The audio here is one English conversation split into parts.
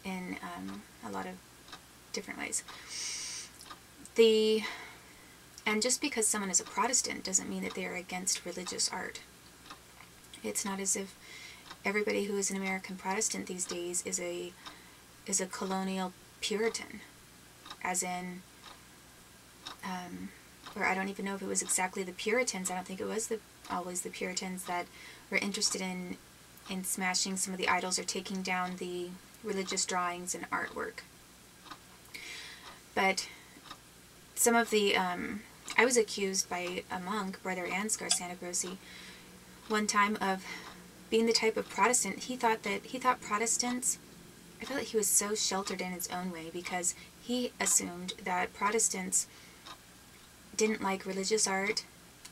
in a lot of different ways. And just because someone is a Protestant doesn't mean that they are against religious art. It's not as if everybody who is an American Protestant these days is a colonial Puritan, as in, or I don't even know if it was exactly the Puritans. I don't think it was always the Puritans that were interested in smashing some of the idols or taking down the religious drawings and artwork. But some of the, I was accused by a monk, Brother Ansgar Santagrosi, one time of being the type of Protestant. He thought Protestants, I felt like he was so sheltered in his own way, because he assumed that Protestants didn't like religious art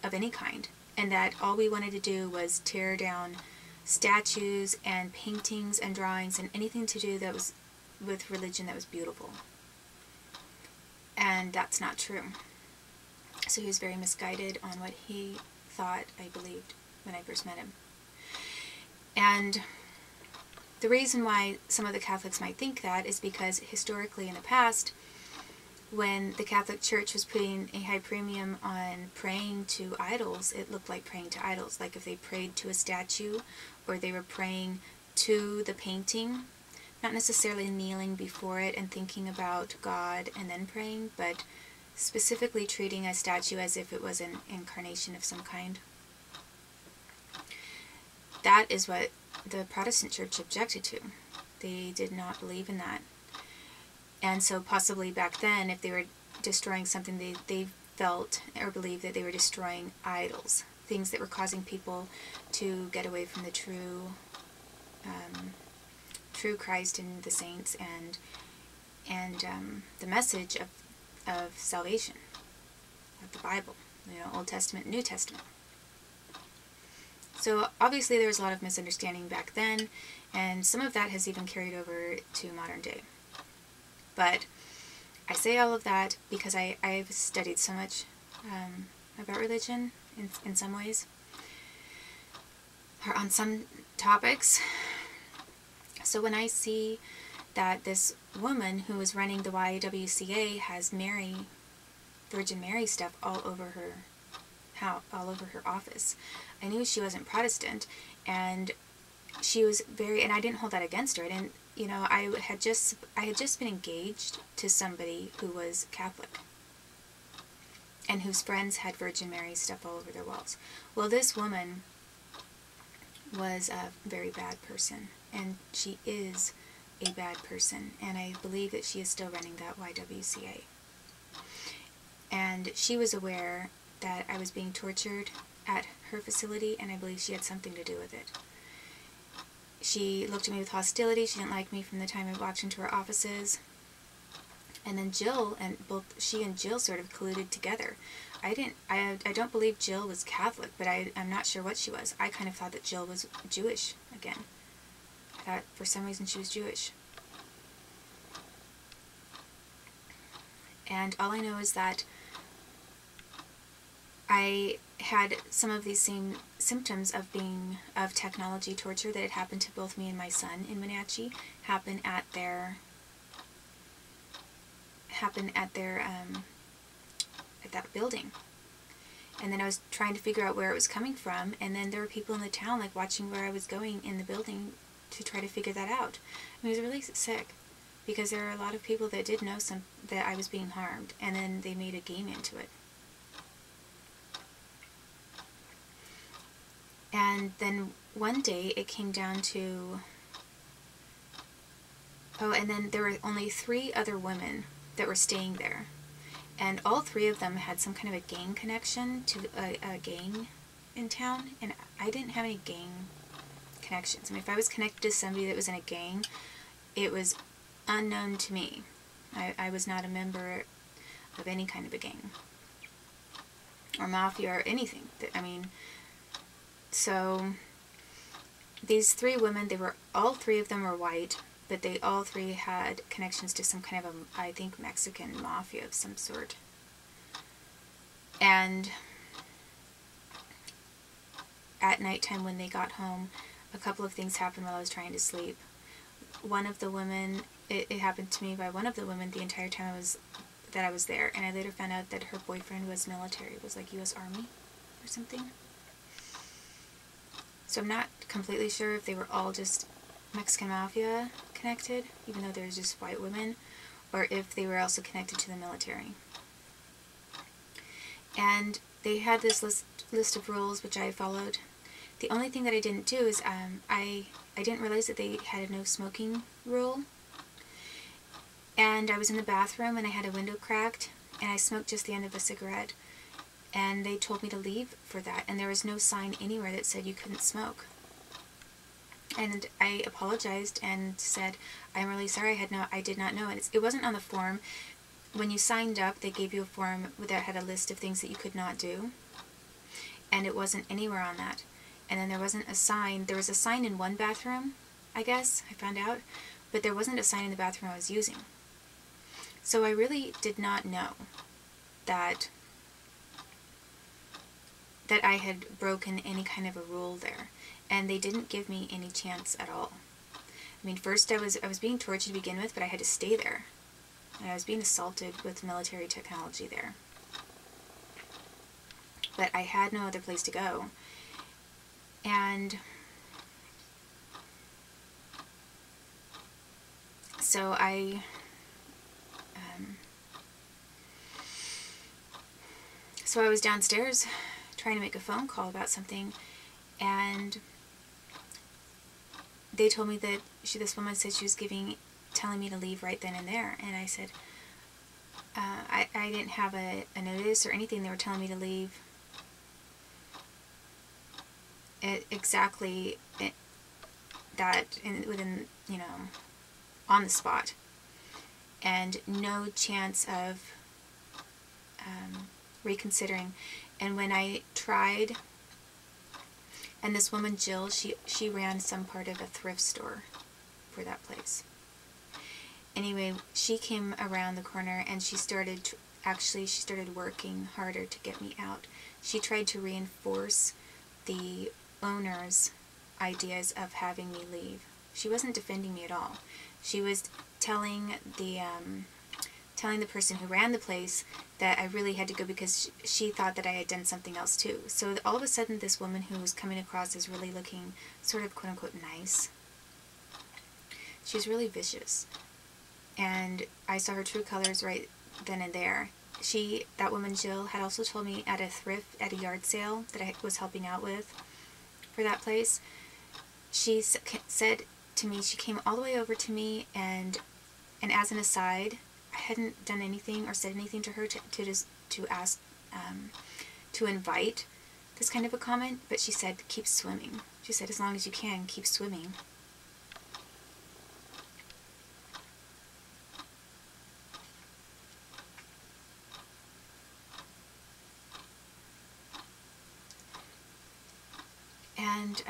of any kind, and that all we wanted to do was tear down statues and paintings and drawings and anything to do that was with religion that was beautiful. And that's not true. So he was very misguided on what he thought I believed when I first met him. And the reason why some of the Catholics might think that is because historically in the past, when the Catholic Church was putting a high premium on praying to idols, it looked like praying to idols. Like if they prayed to a statue, or they were praying to the painting, not necessarily kneeling before it and thinking about God and then praying, but specifically treating a statue as if it was an incarnation of some kind. That is what the Protestant Church objected to. They did not believe in that. And so possibly back then, if they were destroying something, they felt or believed that they were destroying idols, things that were causing people to get away from the true Christ and the saints and the message of salvation, of the Bible, Old Testament, New Testament. So obviously there was a lot of misunderstanding back then, and some of that has even carried over to modern day. But I say all of that because I've studied so much about religion in some ways, or on some topics. So when I see that this woman who is running the YWCA has Virgin Mary stuff all over her office, I knew she wasn't Protestant, and she was and I didn't hold that against her. And I had just been engaged to somebody who was Catholic and whose friends had Virgin Mary stuff all over their walls. Well, this woman was a very bad person, and she is a bad person, and I believe that she is still running that YWCA. And she was aware that I was being tortured at her facility, and I believe she had something to do with it. She looked at me with hostility. She didn't like me from the time I walked into her offices. And then Jill, and both she and Jill sort of colluded together. I don't believe Jill was Catholic, but I'm not sure what she was. I kind of thought that Jill was Jewish again. I thought for some reason she was Jewish. And all I know is that I had some of these same symptoms of technology torture that had happened to both me and my son in Wenatchee happen at that building. And then I was trying to figure out where it was coming from, and then there were people in the town like watching where I was going in the building to try to figure that out. And it was really sick, because there are a lot of people that did know that I was being harmed, and then they made a game into it. And then one day it came down to, and then there were only 3 other women that were staying there. And all 3 of them had some kind of a gang connection to a gang in town. And I didn't have any gang connections. I mean, if I was connected to somebody that was in a gang, it was unknown to me. I was not a member of any kind of a gang or mafia or anything. So these 3 women, all 3 of them were white, but they all 3 had connections to some kind of I think Mexican mafia of some sort. And at nighttime when they got home, a couple of things happened while I was trying to sleep. one of the women, it happened to me by one of the women the entire time I was there, and I later found out that her boyfriend was military, was like U.S. Army or something. So I'm not completely sure if they were all just Mexican Mafia connected, even though there's just white women, or if they were also connected to the military. And they had this list of rules which I followed. The only thing that I didn't do is I didn't realize that they had a no smoking rule. And I was in the bathroom and I had a window cracked and I smoked just the end of a cigarette. And they told me to leave for that, and there was no sign anywhere that said you couldn't smoke. And I apologized and said, I'm really sorry, I did not know. And it wasn't on the form. When you signed up, they gave you a form that had a list of things that you could not do. And it wasn't anywhere on that. And then there wasn't a sign. There was a sign in one bathroom, I guess, I found out. But there wasn't a sign in the bathroom I was using. So I really did not know that I had broken any kind of a rule there, and they didn't give me any chance at all. I mean, first I was being tortured to begin with, but I had to stay there, and I was being assaulted with military technology there. But I had no other place to go, and so I was downstairs trying to make a phone call about something, and they told me that this woman said she was telling me to leave right then and there, and I said I didn't have a notice or anything. They were telling me to leave exactly within, on the spot, and no chance of reconsidering. And when I tried, and this woman Jill, she ran some part of a thrift store for that place. Anyway, she came around the corner and she started working harder to get me out. She tried to reinforce the owner's ideas of having me leave. She wasn't defending me at all. She was telling the person who ran the place that I really had to go because she thought that I had done something else too. So all of a sudden, this woman who was coming across as really looking sort of quote-unquote nice, she was really vicious. And I saw her true colors right then and there. That woman Jill had also told me at a yard sale that I was helping out with for that place, she said to me, she came all the way over to me, and as an aside, I hadn't done anything or said anything to her to ask, to invite this kind of a comment, but she said, keep swimming. She said, as long as you can, keep swimming. And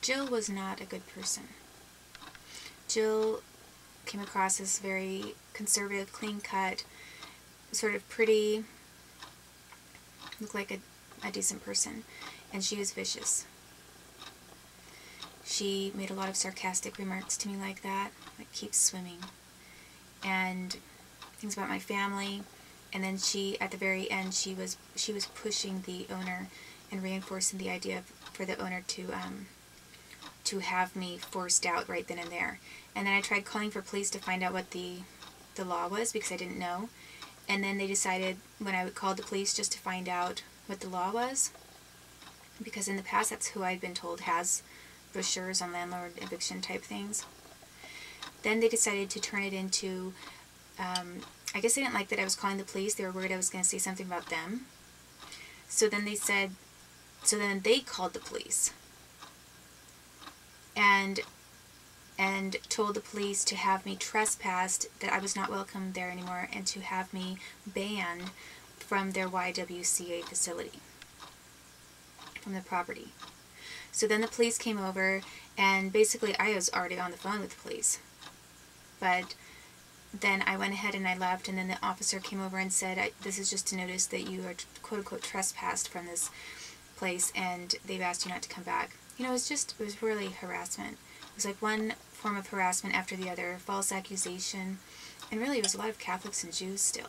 Jill was not a good person. Jill came across as very conservative, clean-cut, sort of pretty, looked like a decent person, and she was vicious. She made a lot of sarcastic remarks to me like that, like keep swimming, and things about my family. And then at the very end, she was pushing the owner and reinforcing the idea for the owner to have me forced out right then and there. And then I tried calling for police to find out what the law was, because I didn't know. And then they decided, when I called the police just to find out what the law was, because in the past that's who I'd been told has brochures on landlord eviction type things. Then they decided to turn it into, I guess they didn't like that I was calling the police. They were worried I was going to say something about them. So then they called the police and told the police to have me trespassed, that I was not welcome there anymore, and to have me banned from their YWCA facility, from the property. So then the police came over, and basically I was already on the phone with the police. But then I went ahead and I left, and then the officer came over and said, this is just to notice that you are quote-unquote trespassed from this place and they've asked you not to come back. You know, it was really harassment. It was like one form of harassment after the other, false accusation, and really it was a lot of Catholics and Jews still.